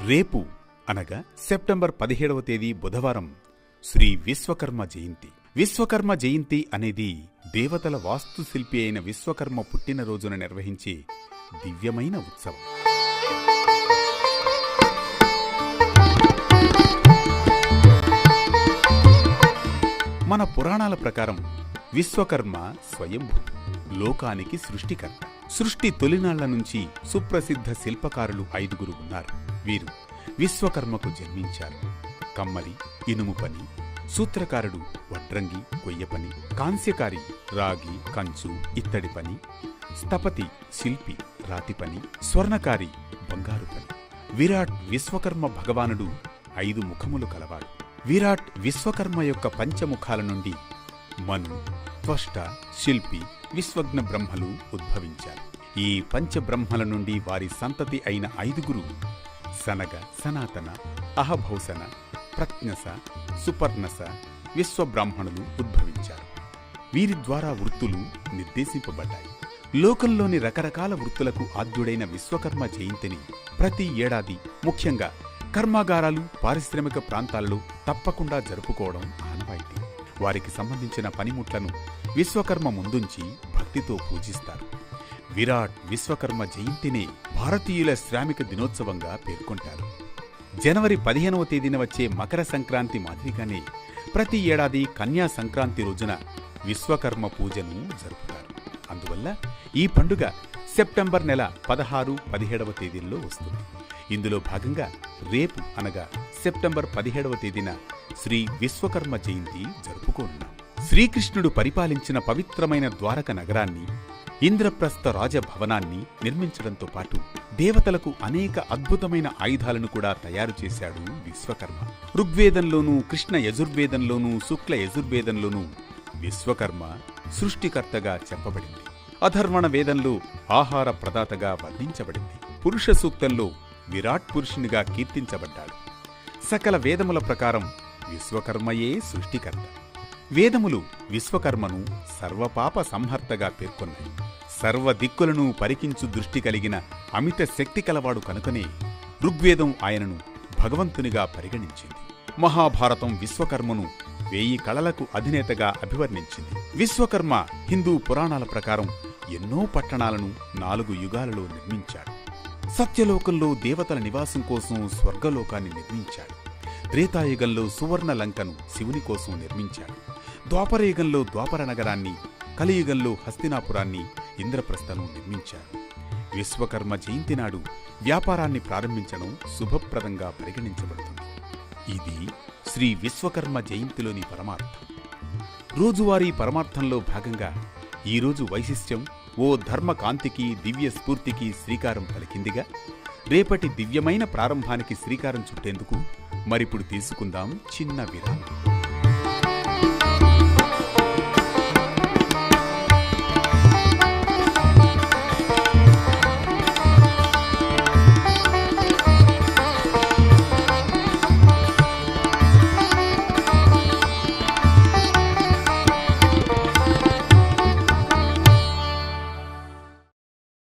రేపు అనగా సెప్టెంబర్ 17వ తేదీ బుధవారం శ్రీ విశ్వకర్మ జయంతి. విశ్వకర్మ జయంతి అనేది దేవతల వాస్తుశిల్పి అయిన విశ్వకర్మ పుట్టినరోజున నిర్వహించే దివ్యమైన ఉత్సవం. మన పురాణాల ప్రకారం విశ్వకర్మ స్వయంభూ, లోకానికి సృష్టికర్త. సృష్టి తొలినాళ్ల నుంచి సుప్రసిద్ధ శిల్పకారులు 5 ఉన్నారు. వీరు విశ్వకర్మకు జన్మించారు. కమ్మరి, ఇనుము పని, సూత్రకారుడు వడ్రంగి, కొయ్య పని, కాంస్యకారి రాగి, కంచు, ఇత్తడి పని, స్థపతి శిల్పి, రాతి పని, స్వర్ణకారి బంగారు పని. విరాట్ విశ్వకర్మ భగవానుడు 5 ముఖములు కలవాడు. విరాట్ విశ్వకర్మ యొక్క పంచముఖాల నుండి మను, త్వష్ట, శిల్పి, విశ్వజ్ఞ బ్రహ్మలు ఉద్భవించారు. ఈ పంచబ్రహ్మల నుండి వారి సంతతి అయిన 5 సనగ, సనాతన, అహభౌసన, ప్రజ్ఞస, సుపర్ణస, విశ్వబ్రాహ్మణులు ఉద్భవించారు. వీరి ద్వారా వృత్తులు నిర్దేశింపబడ్డాయి. లోకంలోని రకరకాల వృత్తులకు ఆద్యుడైన విశ్వకర్మ జయంతిని ప్రతి ఏడాది ముఖ్యంగా కర్మాగారాలు, పారిశ్రామిక ప్రాంతాలలో తప్పకుండా జరుపుకోవడం ఆనవాయితీ. వారికి సంబంధించిన పనిముట్లను విశ్వకర్మ ముందుంచి భక్తితో పూజిస్తారు. విరాట్ విశ్వకర్మ జయంతిని భారతీయుల శ్రామిక దినోత్సవంగా పేర్కొంటారు. జనవరి 15వ తేదీన వచ్చే మకర సంక్రాంతి మాదిరిగానే ప్రతి ఏడాది కన్యా సంక్రాంతి రోజున విశ్వకర్మ పూజను జరుపుతారు. అందువల్ల ఈ పండుగ సెప్టెంబర్ నెల 16, 17వ తేదీల్లో వస్తుంది. ఇందులో భాగంగా రేపు అనగా సెప్టెంబర్ 17వ తేదీన శ్రీ విశ్వకర్మ జయంతి జరుపుకోనున్నాం. శ్రీకృష్ణుడు పరిపాలించిన పవిత్రమైన ద్వారక నగరాన్ని, ఇంద్రప్రస్థ రాజభవనాన్ని నిర్మించడంతో పాటు దేవతలకు అనేక అద్భుతమైన ఆయుధాలను కూడా తయారు చేశాడు విశ్వకర్మ. ఋగ్వేదంలోనూ, కృష్ణ యజుర్వేదంలోనూ, శుక్ల యజుర్వేదంలోనూ విశ్వకర్మ సృష్టికర్తగా చెప్పబడింది. అధర్వణ వేదంలో ఆహార ప్రదాతగా వర్ణించబడింది. పురుష సూక్తంలో విరాట్ పురుషునిగా కీర్తించబడ్డాడు. సకల వేదముల ప్రకారం విశ్వకర్మయే సృష్టికర్త. వేదములు విశ్వకర్మను సర్వపాప సంహర్తగా పేర్కొన్నాయి. సర్వ దిక్కులను పరికించు దృష్టి కలిగిన అమిత శక్తి కలవాడు కనుకనే ఋగ్వేదం ఆయనను భగవంతునిగా పరిగణించింది. మహాభారతం విశ్వకర్మను 1000 కళలకు అధినేతగా అభివర్ణించింది. విశ్వకర్మ హిందూ పురాణాల ప్రకారం ఎన్నో పట్టణాలను 4 యుగాలలో నిర్మించాడు. సత్యలోకంలో దేవతల నివాసం కోసం స్వర్గలోకాన్ని నిర్మించాడు. త్రేతాయుగంలో సువర్ణ లంకను శివుని కోసం నిర్మించాడు. ద్వాపరయుగంలో ద్వాపర నగరాన్ని, కలియుగంలో హస్తినాపురాన్ని, ఇంద్రప్రస్థను నిర్మించాడు. విశ్వకర్మ జయంతి నాడు వ్యాపారాన్ని ప్రారంభించడం శుభప్రదంగా పరిగణించబడుతుంది. ఇది శ్రీ విశ్వకర్మ జయంతిలోని పరమార్థం. రోజువారీ పరమార్థంలో భాగంగా ఈరోజు వైశిష్ట్యం ఓ ధర్మ కాంతికి, దివ్య స్ఫూర్తికి శ్రీకారం పలికిందిగా, రేపటి దివ్యమైన ప్రారంభానికి శ్రీకారం చుట్టేందుకు మరిప్పుడు తీసుకుందాం చిన్న విరామం.